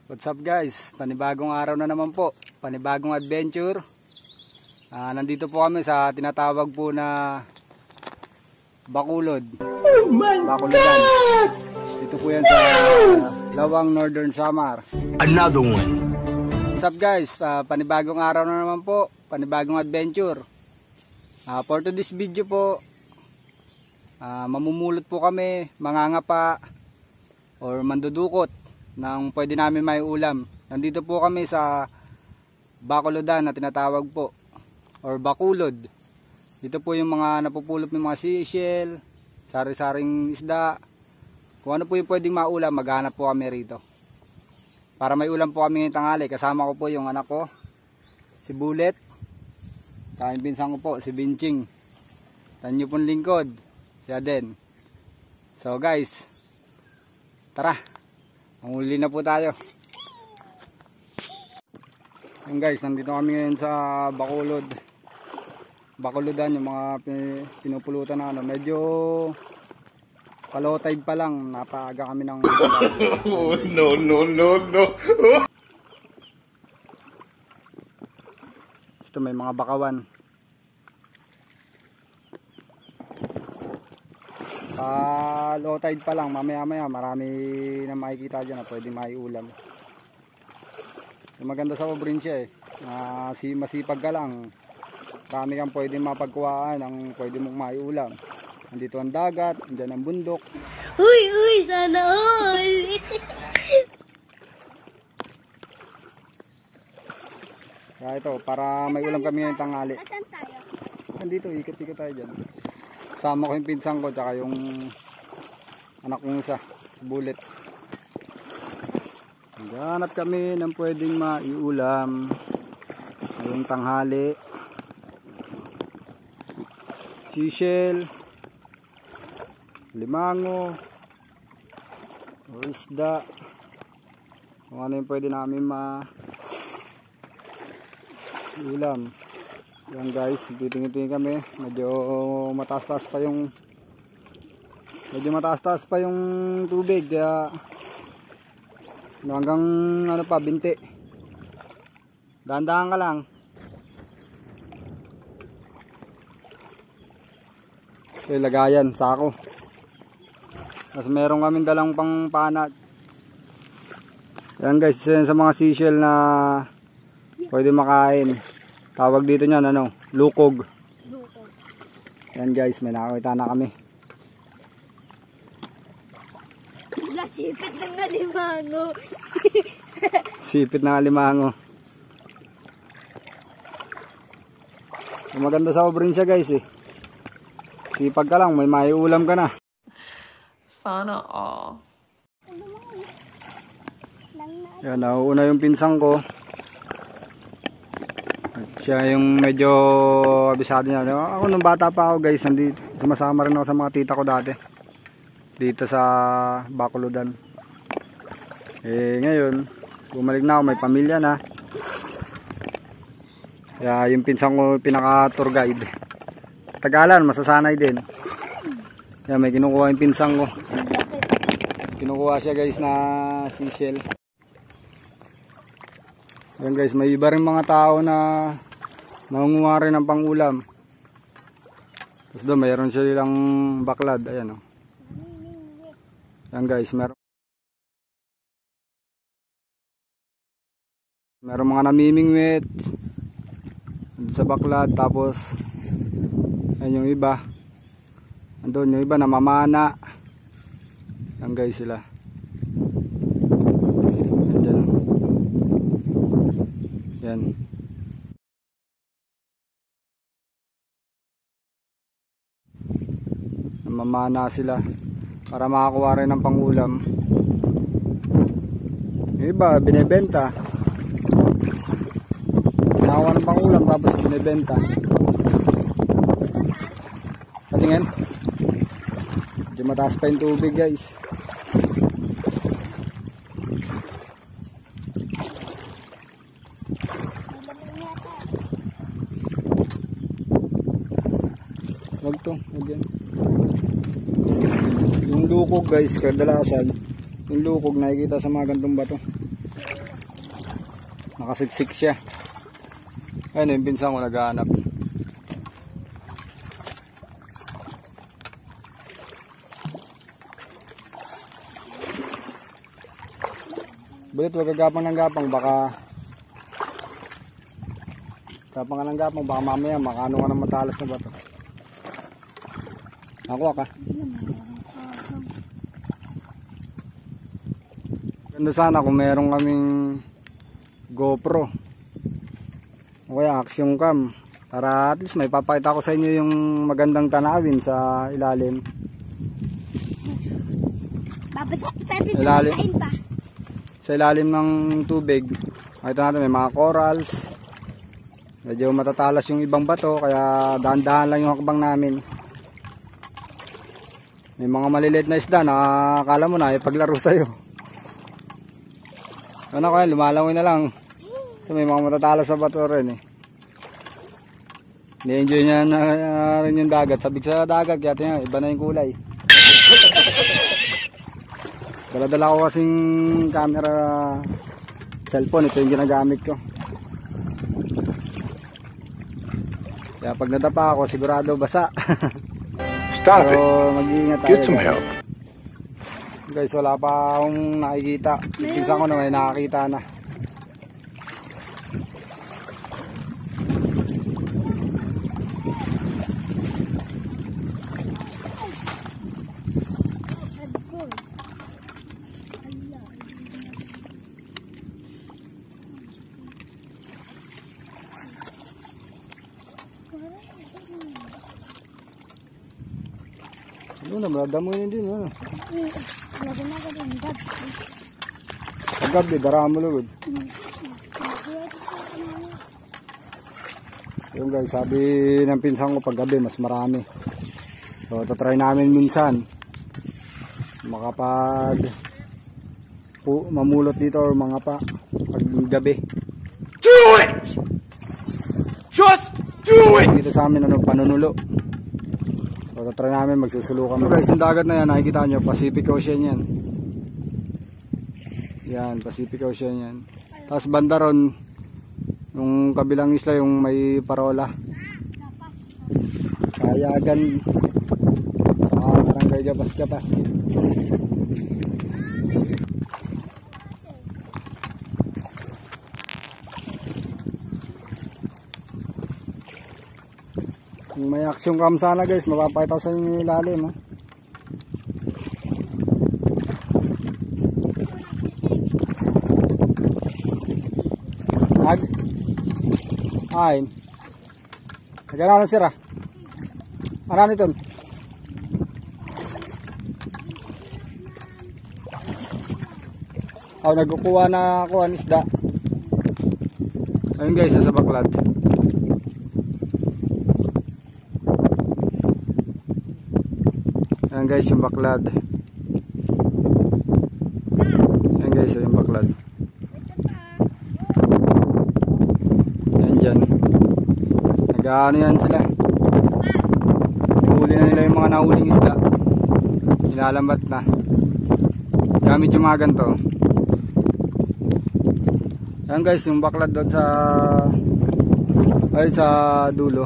What's up guys? Panibagong araw na naman po. Panibagong adventure. Nandito po kami sa tinatawag po na Bacolod. Oh my Bacolodan. Dito po yan sa Lawang, Northern Samar. Another one. What's up guys? Panibagong araw na naman po. Panibagong adventure. For today's video po, mamumulot po kami, mangangapa or mandudukot nang pwede namin may ulam. Nandito po kami sa Bacolodan na tinatawag po or Bacolod. Dito po yung mga napupulot ng mga seashell, sari-saring isda. Kung ano po yung pwedeng maulam, maghanap po kami rito. Para may ulam po kami ngayong tanghali. Kasama ko po yung anak ko, si Bullet. Saka yung pinsan ko po, si Binching. Tanyo pong lingkod, si Aden. So guys, tara! Huli na po tayo. Yan guys, nandito kami ngayon sa Bacolod. Bacolodan, yung mga pinupulutan na ano. Medyo kalotide pa lang. Napaaga kami ng Oh, no. Ito may mga bakawan. Low tide pa lang, mamaya marami na makikita dyan na pwede maiulam. Maganda sa probinsya masipag ka lang, marami kang pwede mapagkuhaan ang pwede mong maiulam. Nandito ang dagat, andyan ang bundok. Uy, sana all. Kaya ito, para may ulam kami ngayong tanghali. Saan tayo? Nandito, ikot-ikot tayo dyan. Sama ko yung pinsan ko, tsaka yung anak kong isa, Bullet. Naghanap kami ng pwedeng maiulam ngayong tanghali. Seashell, limango, o isda. Kung ano yung pwede namin maiulam. Yan guys, titingin-tingin kami. Medyo mataas-taas pa yung tubig, kaya hanggang binti. Dahan-dahan ka lang. Okay, lagayan, sako. Tapos meron kaming dalang pang panat. Yan guys, sa mga seashell na pwede makain. Tawag dito niyan lukog. Yan guys, may nakakita na kami. Sipit ng alimango. Sipit ng alimango. Maganda sa probinsya guys Sipag ka lang, may maiulam ka na. Sana all. Yan, nauuna yung pinsang ko. Siya yung medyo abisado niya. Ako nung bata pa ako guys, nandito, sumasama rin ako sa mga tita ko dati dito sa Bacolodan. Ngayon bumalik na ako, may pamilya na. Kaya yung pinsang ko pinaka tour guide. Tagalan, masasanay din. Kaya may kinukuha yung pinsang ko. Kinukuha siya guys na seashell. Yan guys, may iba rin mga tao na nangunguha rin ng pangulam. Tapos doon mayroon silang baklad. Ayan yan guys, meron mga namimingwit sa baklad. Tapos ayan yung iba, andun yung iba namamana. Yan guys sila. Yan. Namamana sila para makakuha rin ng pangulam. Yung iba binebenta. Nakakuha ng pangulam tapos binebenta. Patingin. Medyo mataas pa yung tubig guys. to. Ayan. Yung lukog guys, kadalasan yung lukog nakikita sa mga gantong bato. Nakasiksik siya. Ayun yung pinsan ko naghahanap. Bulit wag gagapang ng gapang, baka gapang ka ng gapang, baka mamaya makano ka ng matalas na bato. Nakuha ka. Ganda sana kung meron kaming GoPro o kaya action cam para at least may papakita ko sa inyo yung magandang tanawin sa ilalim. Ilalim. Sa ilalim ng tubig. Makita natin may mga corals. Medyo matatalas yung ibang bato kaya dahan-dahan lang yung hakbang namin. May mga maliliit na isda na akala mo na ipaglaro sa'yo. Ano kaya lumalangoy na lang. So, may mga matatalas sa bato rin eh. Ni-enjoy niya na rin yung dagat. Sabik sa dagat kaya tingnan, iba na yung kulay. Dala-dala ko kasing camera cellphone, ito yung ginagamit ko. Kaya pag nadapa ako sigurado basa. Stop it. So mag-iingat tayo. Get some help. Guys, wala pa akong nakikita. Pinsan ko na may nakakita na. Ano na, maladamuin din. Ano? Paggabi, darama mo lugod. Yung guys, sabi ng pinsan ko paggabi mas marami. So, tatry namin minsan makapag mamulot dito or mga pa paggabi. Do it! Just do it! Dito sa amin ano, panunulo. So, tatry namin magsusulukan. So guys, yung dagat na yan, nakikita nyo, Pacific Ocean yan. Yan, Pacific Ocean yan. Tapos banda ron, yung kabilang isla, yung may parola. Kayagan. Barangay Gapas-Gapas. Kung may action cam sana guys, mapapakita ko sa inyo yung ilalim. Ay. Nagana na sira. Ano nito? Nagkukuha na ako ng isda. Ayun guys, sa baklad. Ayan guys yung baklad. Ayan guys yung baklad. Ayan dyan. Nag-ano yan sila. Huli na nila yung mga nahuling isda. Inalambat na. Gamit yung mga ganito. Ayan guys yung baklad doon sa dulo.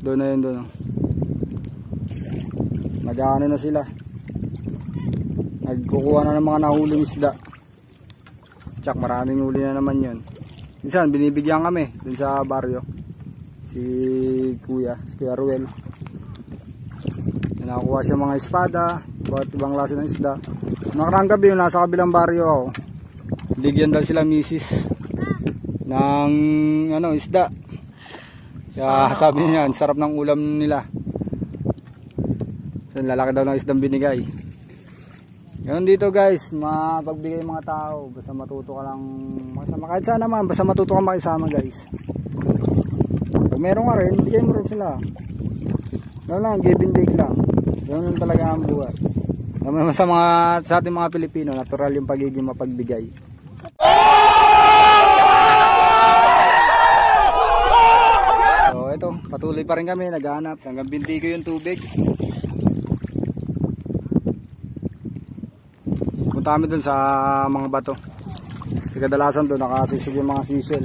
Doon na yun doon. Nag-ano na sila. Nagkukuha na ng mga nahuling isda. Tsak maraming huli na naman yun. Minsan binibigyan kami dun sa baryo. Si Kuya Ruel. Nakakuha siya mga espada, bawat ibang klase ng isda. Nakarang gabi yung nasa kabilang baryo ako. Bigyan daw sila misis ng isda. Kaya sabi niya, ang sarap ng ulam nila. So, lalaki daw ng isdang binigay. Ganun dito guys, mapagbigay mga tao. Basta matuto ka lang makisama. Kahit saan naman, basta matuto ka makisama guys. Pag meron ka rin, bigay mo rin sila. Ganun lang, give and take lang. Ganun lang talaga ang buhay. Sa ating mga Pilipino, natural yung pagiging mapagbigay. So ito, patuloy pa rin kami naghahanap hanggang binti ko yung tubig. Punta kami dun sa mga bato. Kasi kadalasan doon nakasisig yung mga sisel.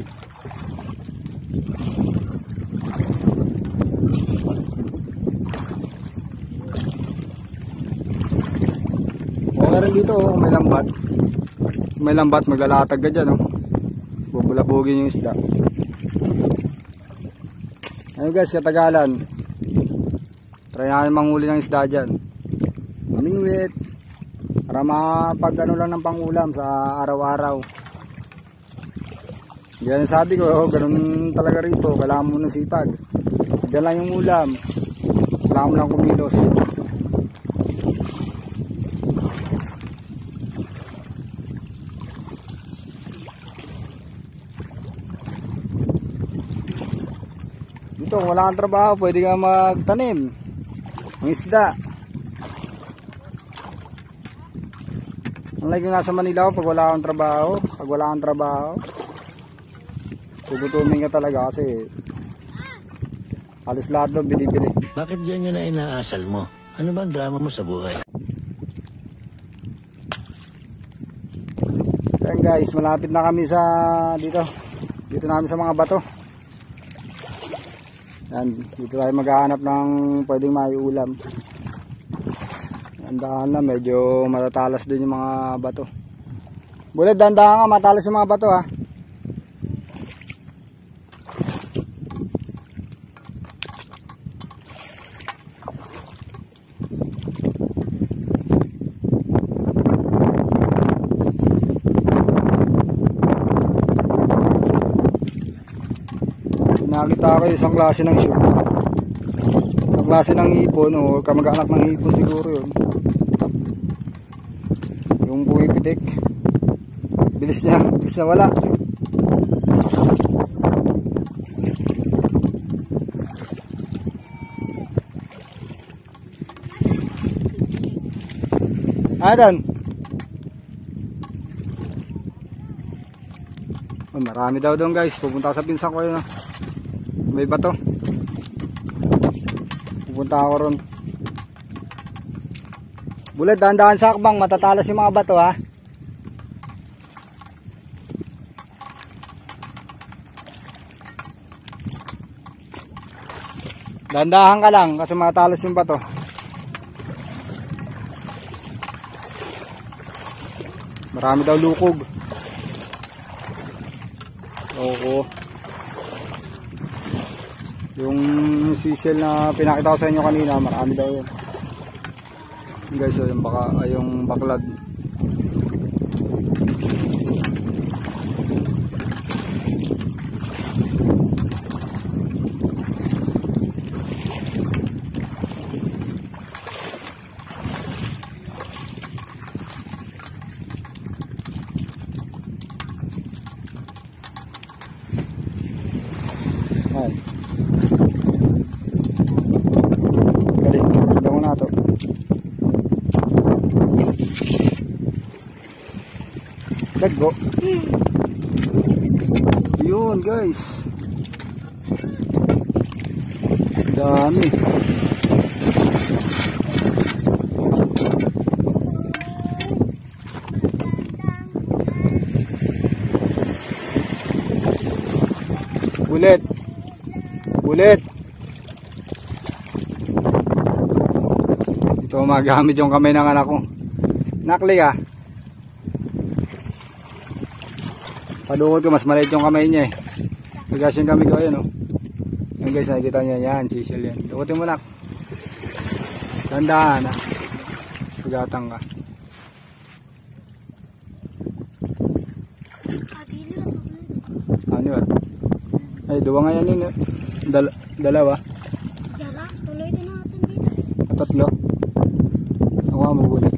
Okay rin dito oh, may lambat. May lambat, maglalatag ka dyan oh. Bubulabugin yung isda. Ayun guys, katagalan. Try natin manghuli ng isda dyan. Mamingwit. Para mapag ano lang ng pangulam sa araw-araw. Yan sabi ko, ganun talaga rito. Kailangan mo ng sipag. Diyan lang yung ulam. Kailangan mo lang kumilos. Dito, wala kang trabaho, pwede ka magtanim ng isda. Unlike yung nasa Manila pag wala kang trabaho, tugutumin ka talaga kasi halos lahat doon binibili. Bakit yan yun na inaasal mo? Ano ba ang drama mo sa buhay? Ayan guys, malapit na kami sa dito namin sa mga bato. Yan, dito tayo maghahanap ng pwedeng maiulam. Dandahan na, medyo matatalas din yung mga bato. Bulit, dandahan ka, matalas yung mga bato ha. Nakita ko isang klase ng shoe. Isang klase ng hipon o kamag-anak ng hipon siguro yun. Yung pumipitik. Bilis na wala. Adan. Oh, marami daw doon guys. Pupunta ako sa pinsan ko yun. May bato. Pupunta ako ron. Bulat, dahan-dahan sa akbang. Matatalas yung mga bato ha. Dahan-dahan ka lang kasi matatalas yung bato. Marami daw lukog. Oo. Yung sisel na pinakita ko sa inyo kanina, marami daw yun. Guys, so yung baklad. Ay. Galing, sabaw na to. Laggo. Yun guys. Dami. Bulit. Bulit. Ito magamit yung kamay ng anak ko. Nakli ah. Padukot ko, mas maliit yung kamay niya eh. Nagas yung kamay ko, ayan o. Yan guys, nakikita niya yan, sisil yan. Dukutin mo nak. Tandaan ha. Sugatang ka. Ano yun? Ay, duwa nga yan yun. Dalawa. Dala, tuloy din natin dito. Tatlo. Ako nga magulit.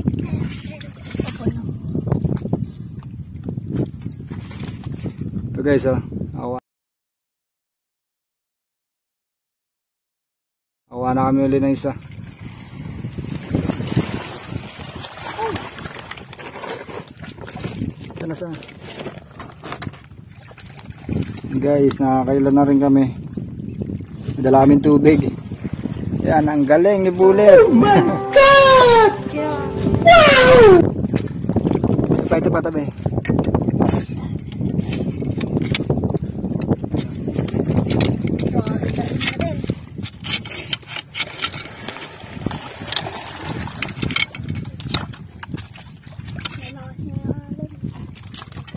Ito guys awa na kami ulit ng isa. Saan? Guys, nakakailan na rin kami. Dala kami tubig. Yan, ang galing ni Bullet. Oh my God! Wow! Ito patabi.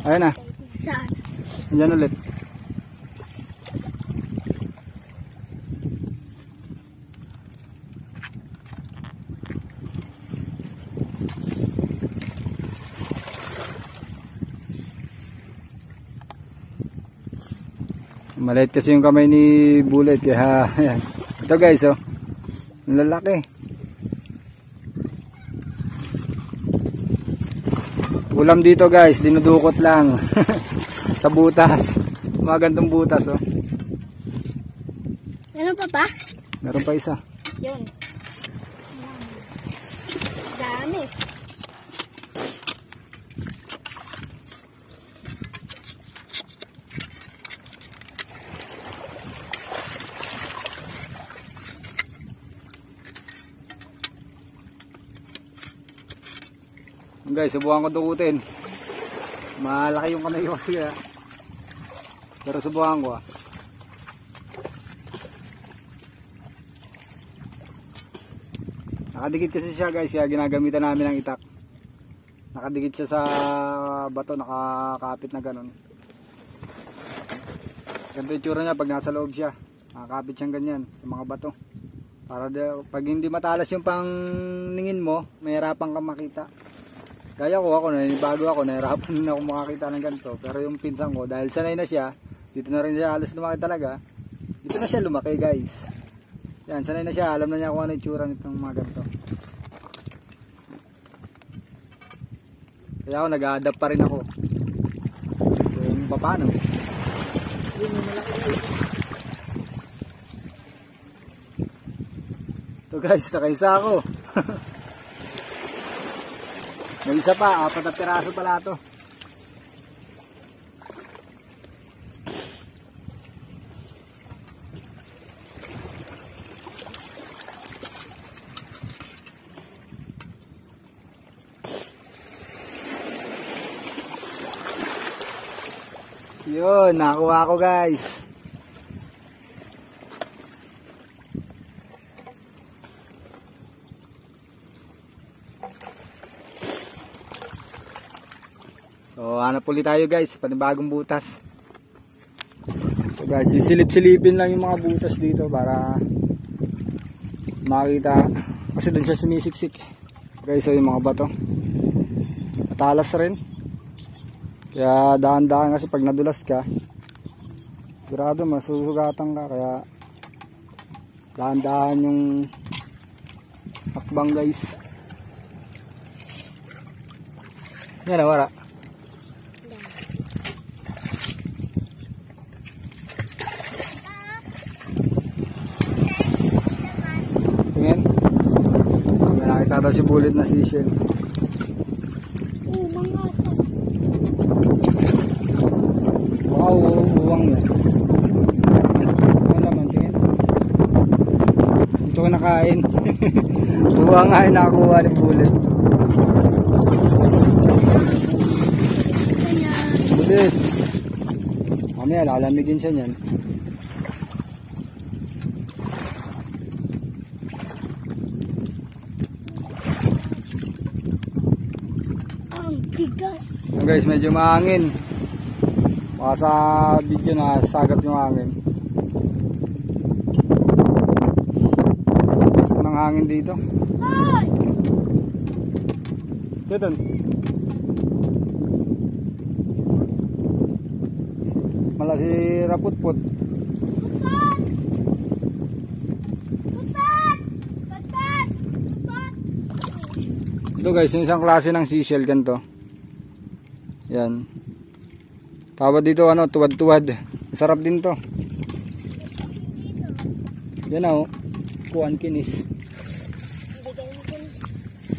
Ayun na. Saan? Diyan ulit. Maliit kasi yung kamay ni Bullet kaya ayan. Ito guys oh. Ang lalaki. Ulam dito guys, dinudukot lang. Sa butas. Mga gantong butas oh. Meron pa ba? Meron pa isa. Yun. Dami. Guys, subukan ko dukutin. Malaki yung kamay ko kasi kaya. Pero subukan ko ah. Nakadikit kasi siya guys, kaya ginagamitan namin ng itak. Nakadikit siya sa bato, nakakapit na ganun. Ganito yung tsura niya pag nasa loob siya. Nakakapit siyang ganyan sa mga bato. Para pag hindi matalas yung paningin mo, mahirapan kang makita. Kaya ko ako, bago ako, nahirapan na ako makakita ng ganito. Pero yung pinsan ko, dahil sanay na siya, dito na rin siya halos lumaki talaga. Dito na siya lumaki guys. Yan, sanay na siya, alam na niya kung ano yung tsura nitong mga ganito. Kaya ako, nag-a-adapt pa rin ako. So, yung paano? Yun, yung malaki guys. Ito guys, nakaisa ako. May isa pa, 4 na piraso pala ito. Yun, nakuha ko guys. So, hanap ulit tayo guys, panibagong butas. So guys, sisilip-silipin lang yung mga butas dito para makita. Kasi dun siya sumisiksik. Guys, so yung mga bato. Matalas rin. Kaya daan-daan kasi pag nadulas ka, sigurado masusugatan ka. Kaya daan-daan yung hakbang guys. Yan na, wala. Tingin. May nakita daw si Bullet na seashell. Mga ito. Wow, uwang yan. Ano naman, tingin. Dito ko nakain. Uwang nga yung nakakuha ni Bullet. Bullet. Mamaya, lalamigin siya niyan. Bigas. So guys, medyo mahangin. Baka sa video na sagap yung hangin. Basta ng hangin dito. Ay! Dito. Mala si Raputput. Putat! Putat! Putat! Putat! Ito guys, yung isang klase ng seashell ganito. Yan. Tawad dito ano, tuwad-tuwad. Masarap din to. Yan na oh. Kuan kinis. Bigay mo kinis.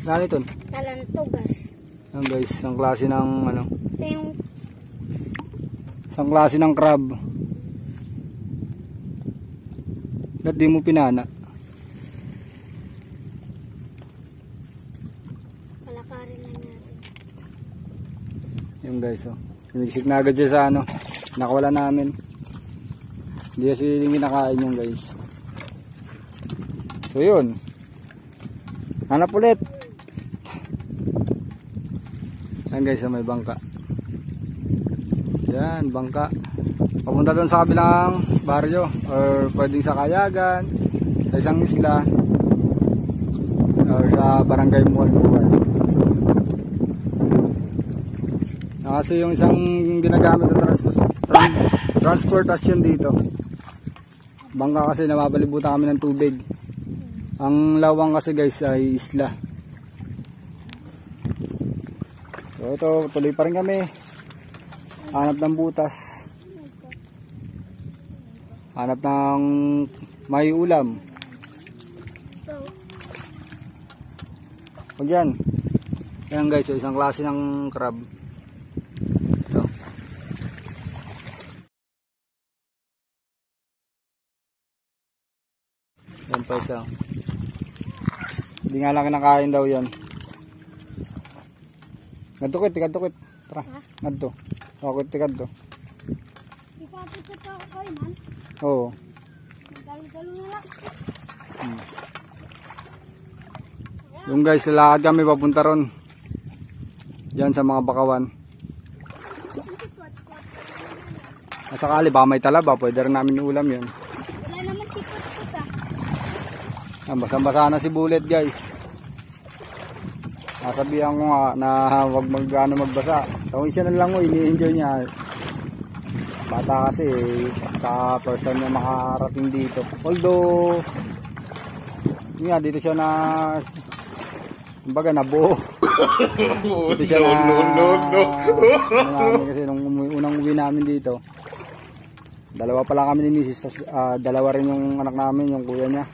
Nani ito? Talantogas. Yan guys, isang klase ng ano. Ito yung Isang klase ng crab. Ba't di mo pinana? Palakarin na natin. Yung guys, oh. Sinigsik na agad siya sa ano. Nakawala namin. Hindi kasi kinakain yung guys. So yun. Hanap ulit. Yan guys, may bangka. Yan, bangka. Papunta doon sa kabilang baryo. Or pwedeng sa Kayagan, sa isang isla, or sa barangay Mualbuan. Kasi yung isang ginagamit na transportasyon dito. Bangka kasi nababalibutan kami ng tubig. Ang lawang kasi guys ay isla. So ito, tuloy pa rin kami. Hanap ng butas. Hanap ng may ulam. Pag yan. Yan guys, so isang klase ng crab. Ito. Yan pa isa. Hindi nga lang kinakain daw yan. Ngadukit, ikadukit. Tara, ngadto. Ngadukit, ikadto. Ipapit pa ako kayo man. Oo. Galo-galo na lang. Yung guys, lalakad kami papunta ron. Diyan sa mga bakawan. At sakali, baka may talaba, pwede rin namin ulam yun. Wala naman sikot-sikot ah. Basang-basa na si Bullet guys. Nasabihan ko nga na huwag magbasa. Tawin siya na lang mo, ini-enjoy niya. Bata kasi sa person niya makarating dito. Although nga dito siya na kumbaga nabuo. Dito siya no. Kasi nung unang uwi namin dito, dalawa pala kami ni Mrs. Dalawa rin yung anak namin, yung kuya niya.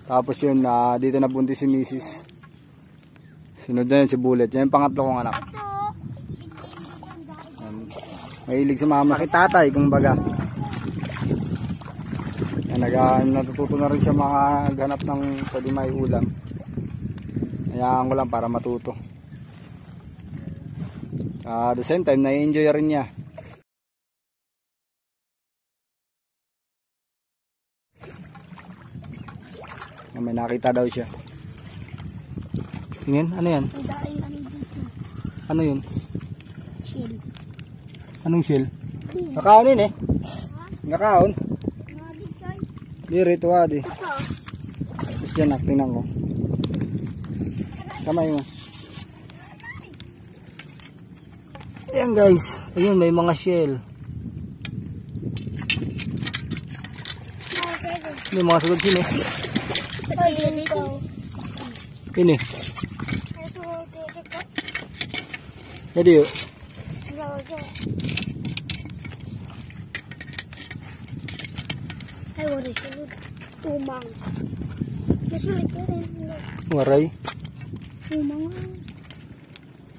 Tapos yun, dito nabuntis si Mrs. Sunod na yun si Bullet. Yan yung pangatlo kong anak. Mahilig sa mama kay tatay, kumbaga. Yan, natututo na rin siya makaganap ng pwede may ulam. Hayaan ko lang para matuto. At the same time, na-enjoy rin niya. May nakita daw siya. Tingin, ano yan? Ang daing ano dito. Ano yun? Chill. Anong shell? Kakaon yun eh. Kakaon. Nagig kayo. Di rito adi. Ito. Tapos dyan, tingnan ko. Kamay mo. Ayan guys. Ayun, may mga shell. May mga sugod sila eh. Ito yun ito. Ini. Ito ito. Jadi yuk. Ay, wala sunod. Tumang. Nasulit ko rin. Waray. Tumang.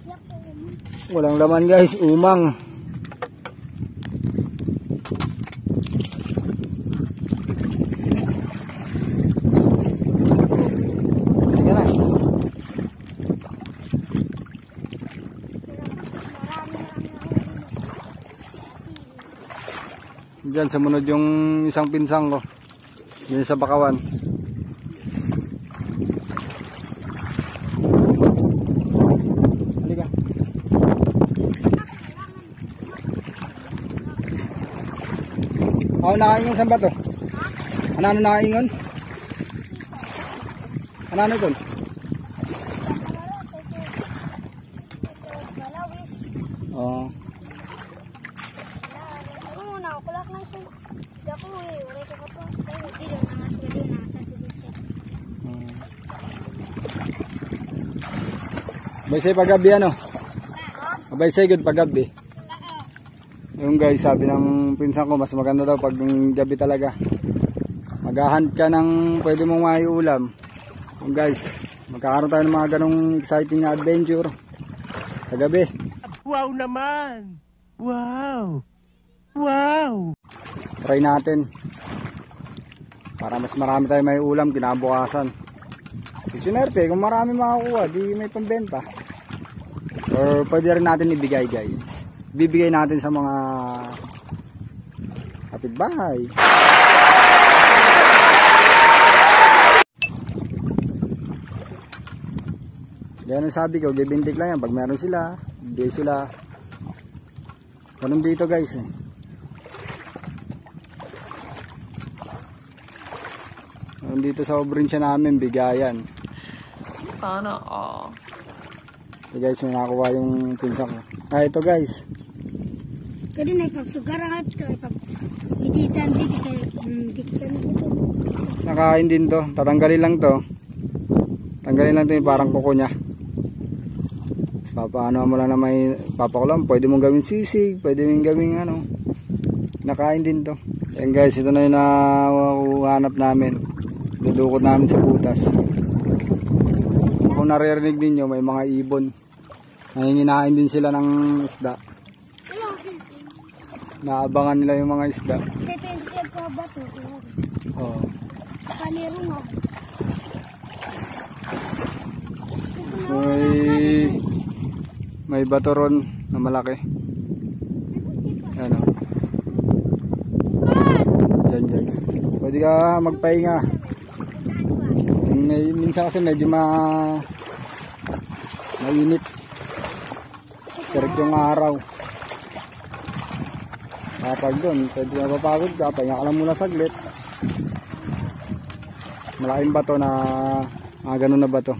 Yak, umang. Walang laman guys, umang. Diyan sa munod yung isang pinsang ko. Diyan sa bakawan. Halika. Nakaingon sa bato. Ano nakaingon? Ano ito? Oo. Kulak na siya. Hindi ako eh. Wala ko pa po. Hindi doon. Nangas ka doon. Nasa tulog siya. Baysay paggabi ano? Baysay good paggabi. Yung guys, sabi ng pinsan ko, mas maganda daw pag gabi talaga. Maghahunt ka ng pwede mong maiulam. Yung guys, magkakaroon tayo ng mga ganong exciting na adventure sa gabi. Wow naman! Wow! Wow! Try natin. Para mas marami tayo may ulam kinabukasan. Sinerte, kung marami makakuha, di may pambenta. Or pwede rin natin ibigay guys. Bibigay natin sa mga kapitbahay. Ganun sabi ko, bibintik lang yan. Pag meron sila, bibigay sila. Ganun dito guys. Ganun dito sa probinsya namin, bigayan. Sana all. So guys, may nakakuha yung pinsa ko. Ito guys. Pwede na ipagsugar ang ito. Iditan dito kayo. Diktan dito. Nakain din to. Tatanggalin lang to. Tanggalin lang to yung parang kuko niya. Papaano mo lang na may papakulam. Pwede mong gawin sisig. Pwede mong gawin ano. Nakain din to. Yan guys, ito na yung nahanap namin. Dudukot namin sa butas. Kung naririnig ninyo, may mga ibon. Nanginginain din sila ng isda. Naabangan nila yung mga isda. Depensive ka ba ito? Oo. Paniro nga. May bato ron na malaki. Ano? Yan guys. Pwede ka magpahinga. Minsan kasi medyo mainit. Tirik yung araw. Kapag doon, pwede na mapapagod ka. Pahinga ka lang muna saglit. Malaking bato na ganun na bato.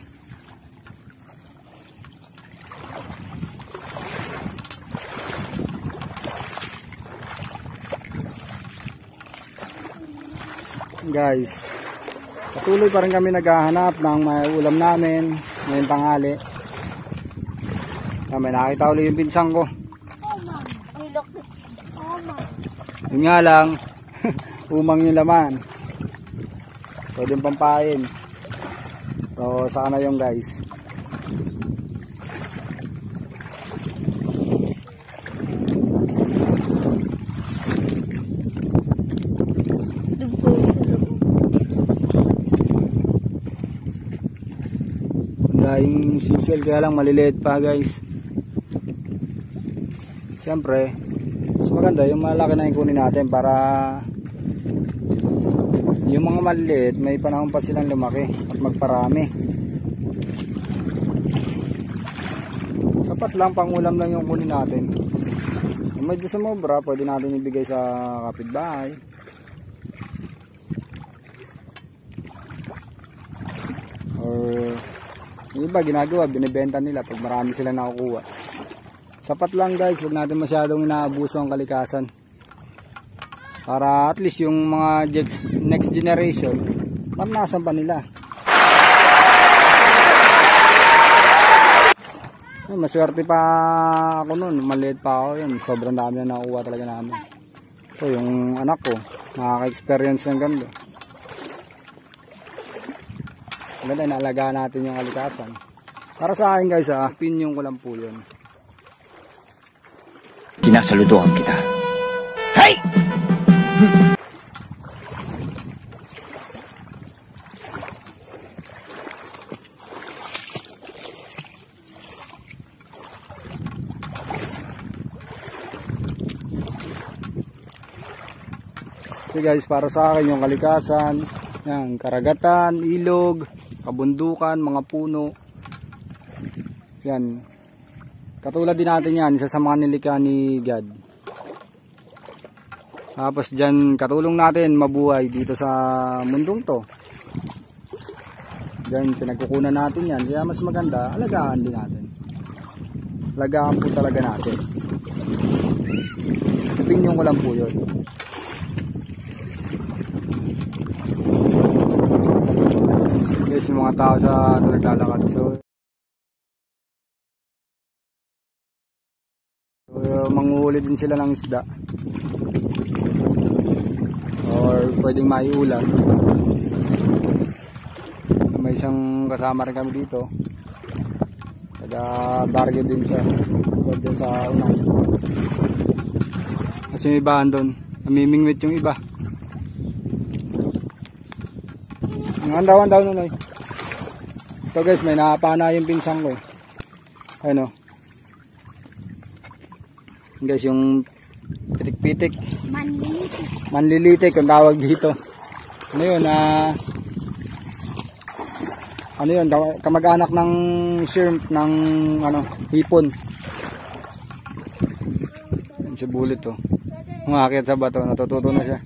Guys, patuloy pa rin kami naghahanap ng may ulam namin ngayong tanghali. May nakita ulit yung pinsang ko. Yun nga lang, umang yung laman. Pwedeng pampain. So, saka na yung guys. Yung sisel kaya lang maliliit pa guys. Siyempre mas maganda yung malaki na yung kunin natin para yung mga maliliit may panahon pa silang lumaki at magparami. Sapat lang, pang ulam lang yung kunin natin. Kung medyo sumobra, pwede natin ibigay sa kapitbahay. Or yung iba ginagawa, binibenta nila pag marami sila nakukuha. Sapat lang guys, huwag natin masyadong inaabuso ang kalikasan. Para at least yung mga next generation, maranasan pa nila. Maswerte pa ako nun, maliit pa ako yun. Sobrang dami na nakukuha talaga namin. Ito yung anak ko, nakaka-experience ng ganda. Maganda, inaalagaan natin yung kalikasan. Para sa akin guys, opinion ko lang po yun. Sinasaludoan kita. Hey! So guys, para sa akin yung kalikasan, yan, karagatan, ilog, kabundukan, mga puno. Yan. Katulad din natin yan, isa sa mga nilikha ni God. Tapos dyan, katulong natin mabuhay dito sa mundong to. Dyan, pinagkukunan natin yan. Kaya mas maganda, alagaan din natin. Alagaan po talaga natin. Opinion ko lang po yun. Guys, yung mga tao sa naglalakad. So manguhuli din sila ng isda. Or pwedeng maiulan. May isang kasama rin kami dito. Taga-barrio din siya. Dito sa unang. Kasi may ibahan doon. Namimingwit yung iba. Ang daw Nonoy. Ito guys, may napana yung pinsang ko. Ano? Guys, yung pitik-pitik. Manlilitik ang tawag dito. Ano yun? Ano yun? Kamag-anak ng shrimp, ng hipon. Yan si Bullet to. Umakit sa bato, natututo na siya.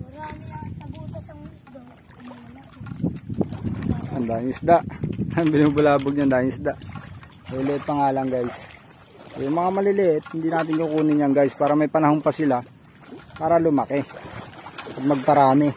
Marami lang sa butas ang isda. Ang daming isda. Ang binubulabog niyan, daming isda. Maliliit pa nga lang guys. Yung mga maliliit, hindi natin kukunin yan guys para may panahon pa sila para lumaki at magparami.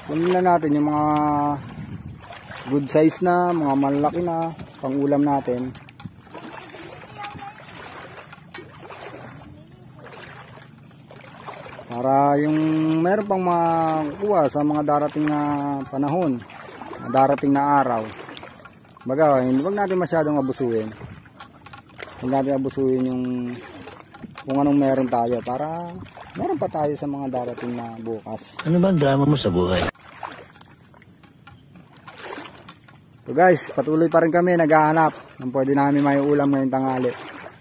Kunin na natin yung mga good size na, mga malaki na pang ulam natin. Para yung meron pang makuha sa mga darating na panahon, darating na araw. Baga, huwag natin masyadong abusuin. Huwag natin abusuin yung kung anong meron tayo para meron pa tayo sa mga darating na bukas. Ano ba ang drama mo sa buhay? So guys, patuloy pa rin kami naghahanap ng pwede namin may ulam ngayong tanghali.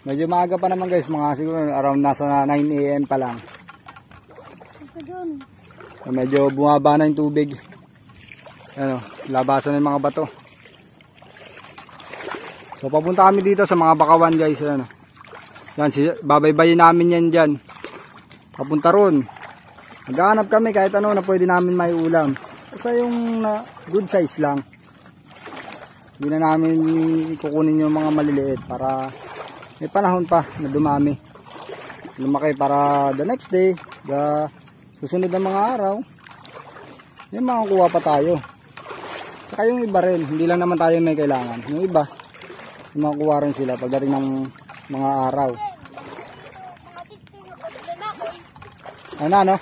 Medyo maaga pa naman guys, mga siguro around nasa 9 AM pa lang. So, medyo bumaba na yung tubig. Ano, labasan na yung mga bato. So papunta kami dito sa mga bakawan guys. Ano. Yan, babaybayin namin yan dyan. Papunta ron. Naghahanap kami kahit ano na pwede namin may ulam. Basta yung good size lang. Hindi na namin kukunin yung mga maliliit para may panahon pa na dumami. Lumaki para the next day, the susunod na mga araw, yung makakuha pa tayo. Saka yung iba rin, hindi lang naman tayo may kailangan. Yung iba, yung makakuha rin sila pagdating ng mga araw. Ano?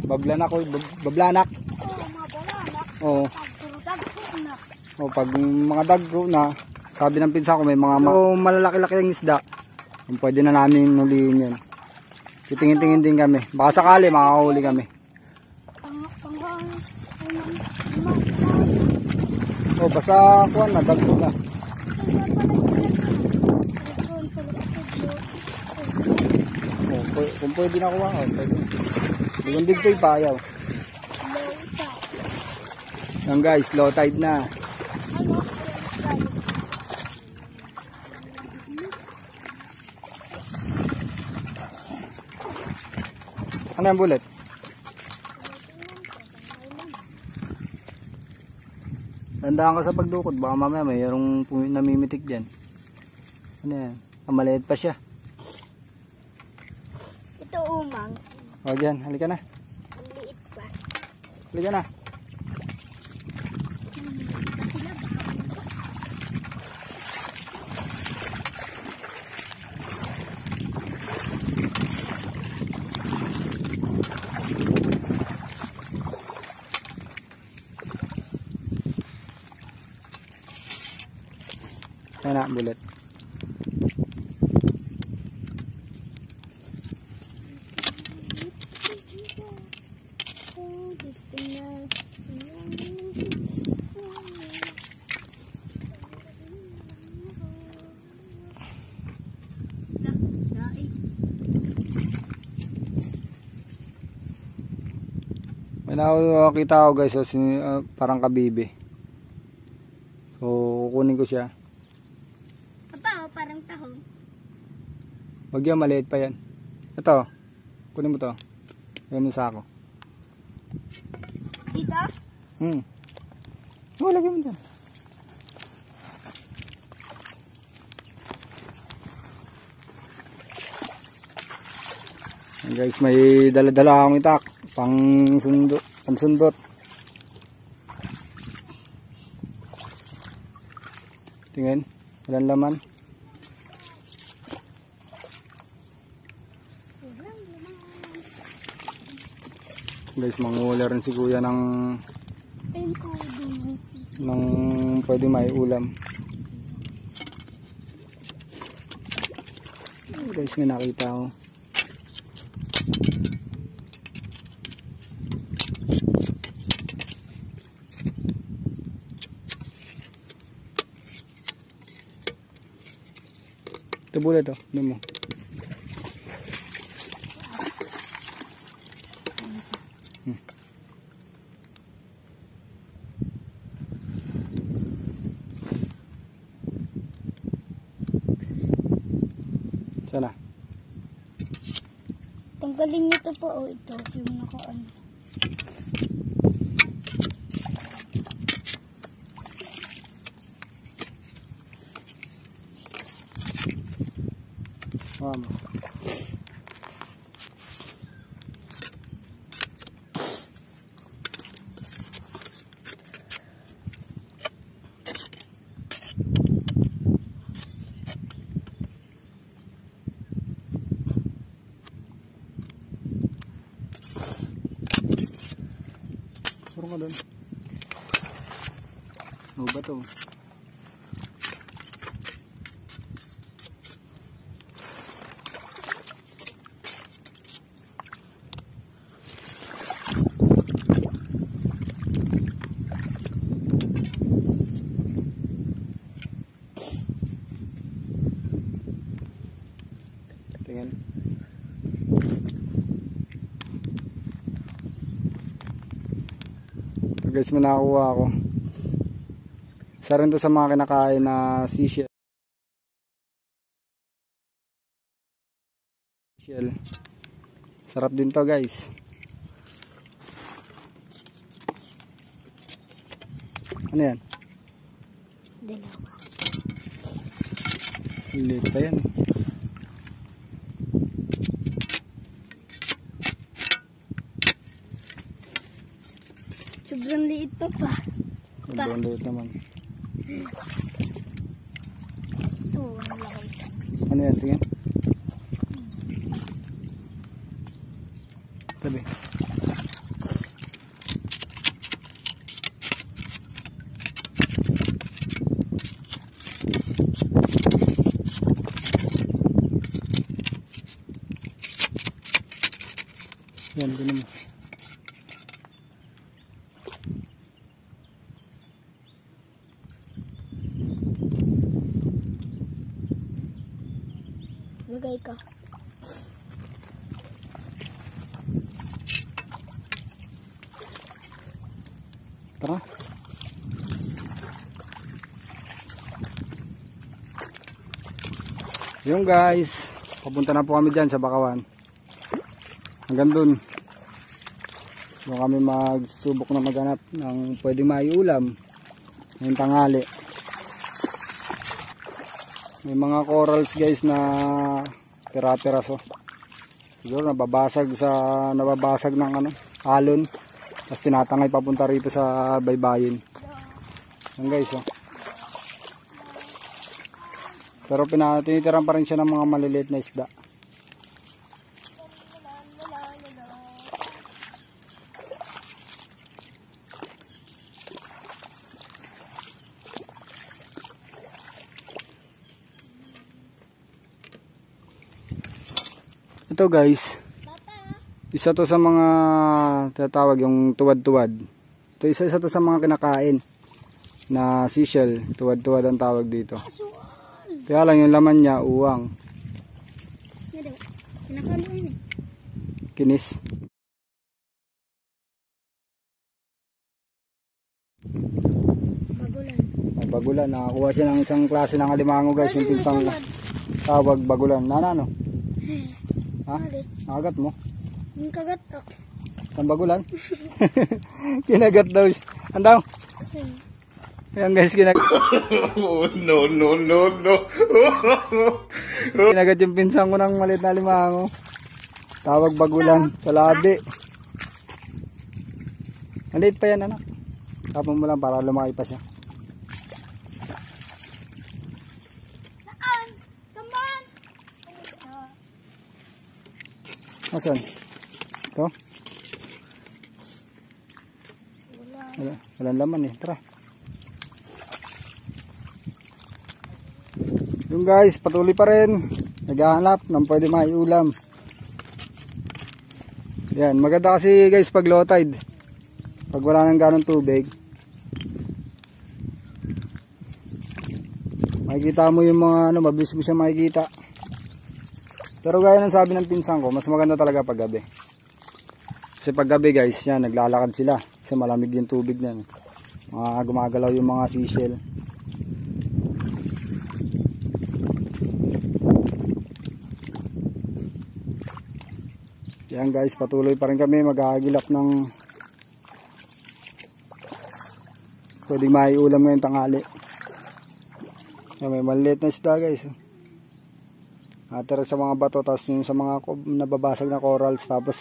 Bablanak. Oo. O pag mga dagko na, sabi ng pinsa ko may mga malalaki-laki ang isda, pwede na namin huliin yun. Titingin-tingin din kami. Baka sakali makakahuli kami. O basta kuwan na, dagko na. O, kung pwede na kuha, pwede. Yung digtoy pa ayaw. Yan guys, low tide na. Ano yung Bullet? Tandaan ka sa pagdukot, baka mamaya mayroong namimitik dyan. Ano yan? Maliit pa siya. Ito umang. O dyan, halika na. Ang liit pa. Halika na. Ayan na, Bullet. May nakakita ko guys, so, parang kabibi. So, kukunin ko siya. Parang tahong. Wag yan, maliit pa yan. Ito, kunin mo to. Yan yung sako. Dito? Lagyan mo dyan. Guys, may dala-dala akong itak. Pangsundot. Tingin, walang laman. Guys, manguhuli rin si kuya ng ng pwede may ulam. Guys, may nakita ko. Ito bula to, ano mo? Sana. Tanggalin niyo to po. Oh, ito. Yung nakaan. Mama. Puro ka doon. Ano ba to? Tingnan. Ito guys, may nakakuha ako. Isa rin to sa mga kinakain na seashell. Sarap din to guys. Ano yan? Dalawa. Liit pa yan. Sobrang liit pa pa. Sobrang liit naman. Ito, ang laki. Ano yan? Tingnan. Tabi. Yan, ganun mo. Lagay ka. Tara. Yung guys, papunta na po kami dyan sa Bakawan. Hanggang dun. Doon kami magsubok na maghanap ng pwedeng maiulam ngayong tanghali. May mga corals guys na pira-piraso. Siguro nababasag ng alon. Tapos tinatangay papunta rito sa baybayin. Yan guys, oh. Pero tinitiran pa rin siya ng mga maliliit na isda. Ito guys, isa to sa mga tatawag yung tuwad-tuwad. Ito isa to sa mga kinakain na seashell. Tuwad-tuwad ang tawag dito. Kaya lang yung laman niya uwang. Kinis. Bagulan. Bagulan. Nakakuha siya ng isang klase ng alimango guys. Yung pinsang tawag bagulan. Ano? Ha? Nakagat mo? Yung kagat ako. Ang bagulan? Kinagat daw siya. Andaw? Ayan guys, kinagat. Oh, no. Kinagat yung pinsang ko ng maliit na alimango. Tawag bagulan sa labi. Maliit pa yan anak. Tapon mo lang para lumaki pa siya. Saan? Taman! Asan? Ito? Walang laman eh. Tara. Yung guys, patuloy pa rin. Naghahanap ng pwede maiulam. Yan, maganda kasi guys pag low tide. Pag wala nang ganong tubig. Makikita mo yung mga ano, mabilis mo siya makikita. Pero gaya ng sabi ng pinsan ko, mas maganda talaga pag gabi. Kasi pag gabi guys, yan, naglalakad sila. Kasi malamig yung tubig na. Gumagalaw yung mga seashell. Yan guys, patuloy pa rin kami mag-aagilap ng pwedeng maiulam ngayong tanghali. Yan, may maliit na isda guys. Natira sa mga bato, tapos yung sa mga nababasag na corals, tapos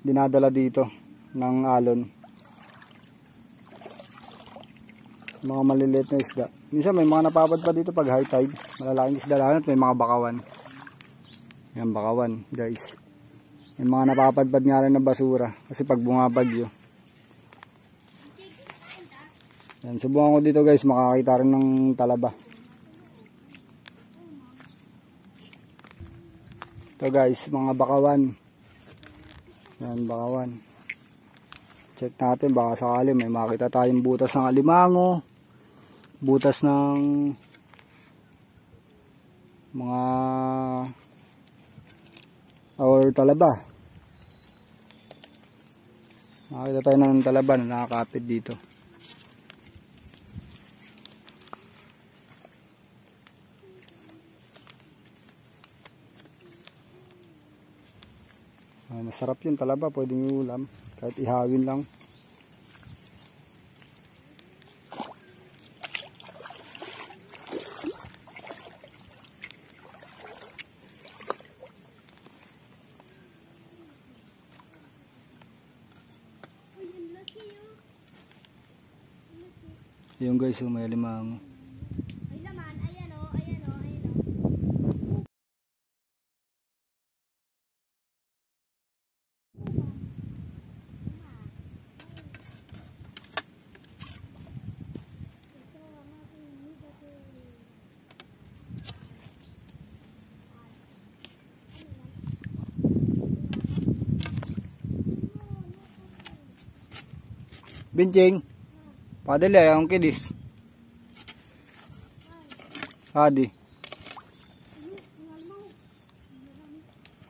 dinadala dito ng alon. Mga maliliit na isda. Minsan may mga napapad pa dito pag high tide. Malalaking isda lang at may mga bakawan. Yan, bakawan guys. May mga napapadpad nga rin na basura kasi pag bumabagyo. Yan, subukan ko dito guys, makakita rin ng talaba. Ito guys, mga bakawan. Yan, bakawan. Check natin, baka sakali may makita tayong butas ng alimango, butas ng mga or talaba. Makita tayo ng talaba na nakakapit dito. Masarap yung talaba, pwedeng iulam kahit ihawin lang. Yung guys, yung may alimango. Ay naman, ayan o, ayan o, ayan o. Binching. Padali ang kidis. Adi.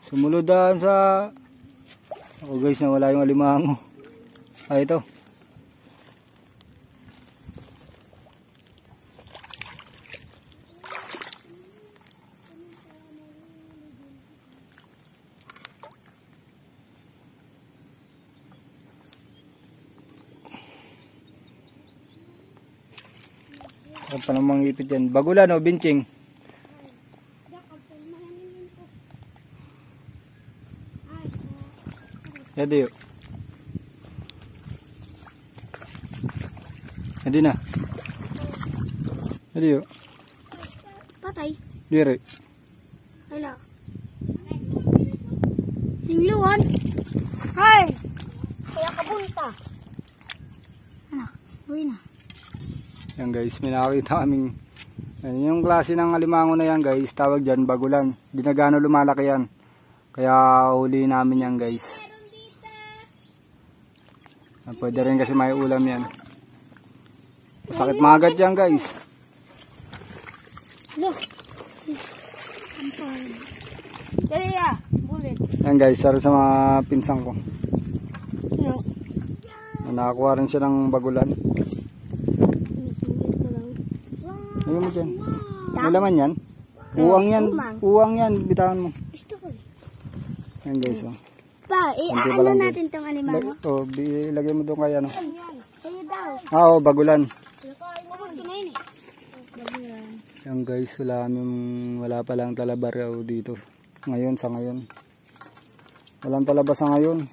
Sumuludan sa ako guys, na wala yung alimango. Ay, ito. Saan pa namang ipit yan? Bagulan o binching? Yadi yun. Yadi na. Yadi yun. Patay. Diri. Hala. Hingluan. Hay! Kaya kabunta. Anak, uwi na. Yan guys, may nakakita kaming yung klase ng alimango na yan guys, tawag dyan bagulan. Di na gaano lumalaki yan. Kaya huli namin yan guys. Pwede rin kasi may ulam yan. Masakit magat yan guys. Look. Dali ya, bulit. Yan guys, saro sa mga pinsang ko. No. Nakakuha rin siya ng bagulan. Ayun mo dyan. May laman yan? Uwang yan. Uwang yan. Bitawan mo. Gusto ko. Yan guys. Oh. Pa, ano natin tong alimango? Ito, ilagay mo doon kaya ano. Sa'yo daw. Oo, bagulan. Pagod ko na yun eh. Bagulan. Yan guys, wala pa lang talaba raw dito. Ngayon, sa ngayon. Walang talaba sa ngayon.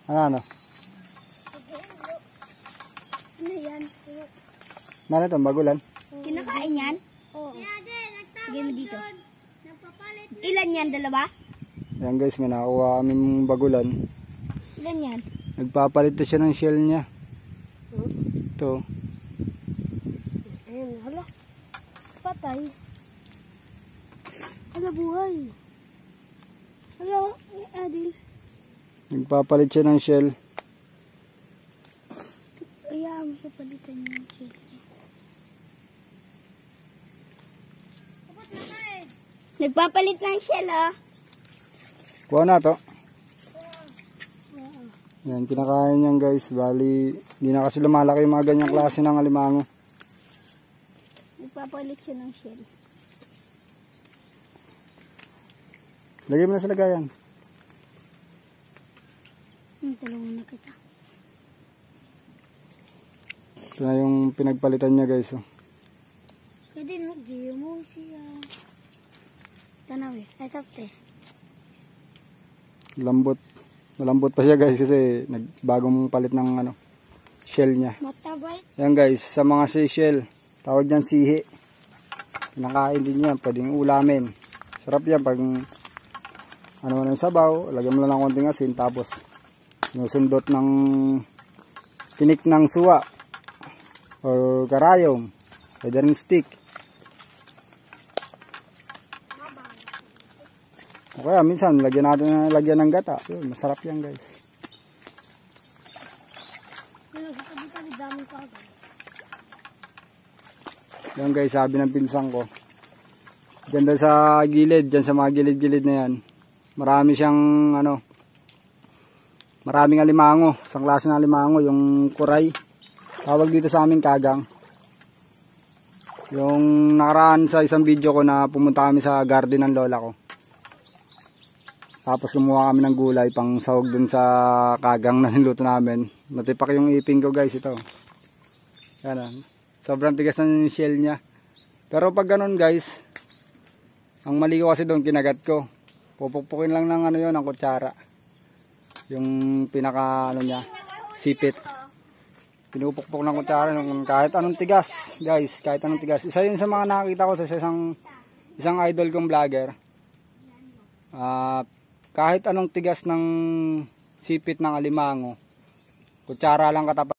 Ano? Ano yan? Ano ito? Bagulan? Kinakain yan? Oo. Lagay mo dito. Ilan yan? Dalawa? Ayan guys, may nakuha kaming bagulan. Ilan yan? Nagpapalit na siya ng shell niya. Ito. Ayun, hala. Patay. Hala, buhay. Hala, Adil. Nagpapalit siya ng shell. Kaya mo siya palitan yung shell. Nagpapalit ng shell, ah. Kuha na to. Yan, kinakain niyan guys. Bali, hindi na kasi lumalaki yung mga ganyang klase ng alimango. Nagpapalit siya ng shell. Lagay mo na sa lagayan. Tulungan na kita. Ito na yung pinagpalitan niya guys. Oh. Pwede no, di mo siya. Tanaw eh, ay tapte. Lambot. Malambot pa siya guys kasi nagbagong palit ng ano, shell niya. Matabay. Yan guys, sa mga seashell, tawag niyan sihi. Kinakain din yan, pwedeng ulamin. Sarap yan pag ano ng sabaw, lagyan mo lang ng konting asin tapos sinusundot ng tinik ng suwa or karayom, pwede rin stick. O kaya minsan lagyan ng gata. Yun, masarap yan guys. Yan guys, sabi ng pinsan ko. Ganda sa gilid, dyan sa mga gilid-gilid na yan. Marami siyang ano, maraming alimango. Isang klase ng alimango, yung kuray. Tawag dito sa amin kagang. Yung nakaraan sa isang video ko na pumunta kami sa garden ng lola ko. Tapos kumuha kami ng gulay pang sahog dun sa kagang na niluto namin. Natipak yung ipin ko guys, ito. Yan, sobrang tigas ng shell niya. Pero pag ganun guys, ang mali ko kasi doon kinagat ko. Pupukpukin lang ng ano yon, ng kutsara. Yung pinaka ano niya, sipit. Pinupukpok ng kutsara ng kahit anong tigas, guys, kahit anong tigas. Isa yun sa mga nakakita ko sa isang idol kong vlogger. Kahit anong tigas ng sipit ng alimango, kutsara lang katapat.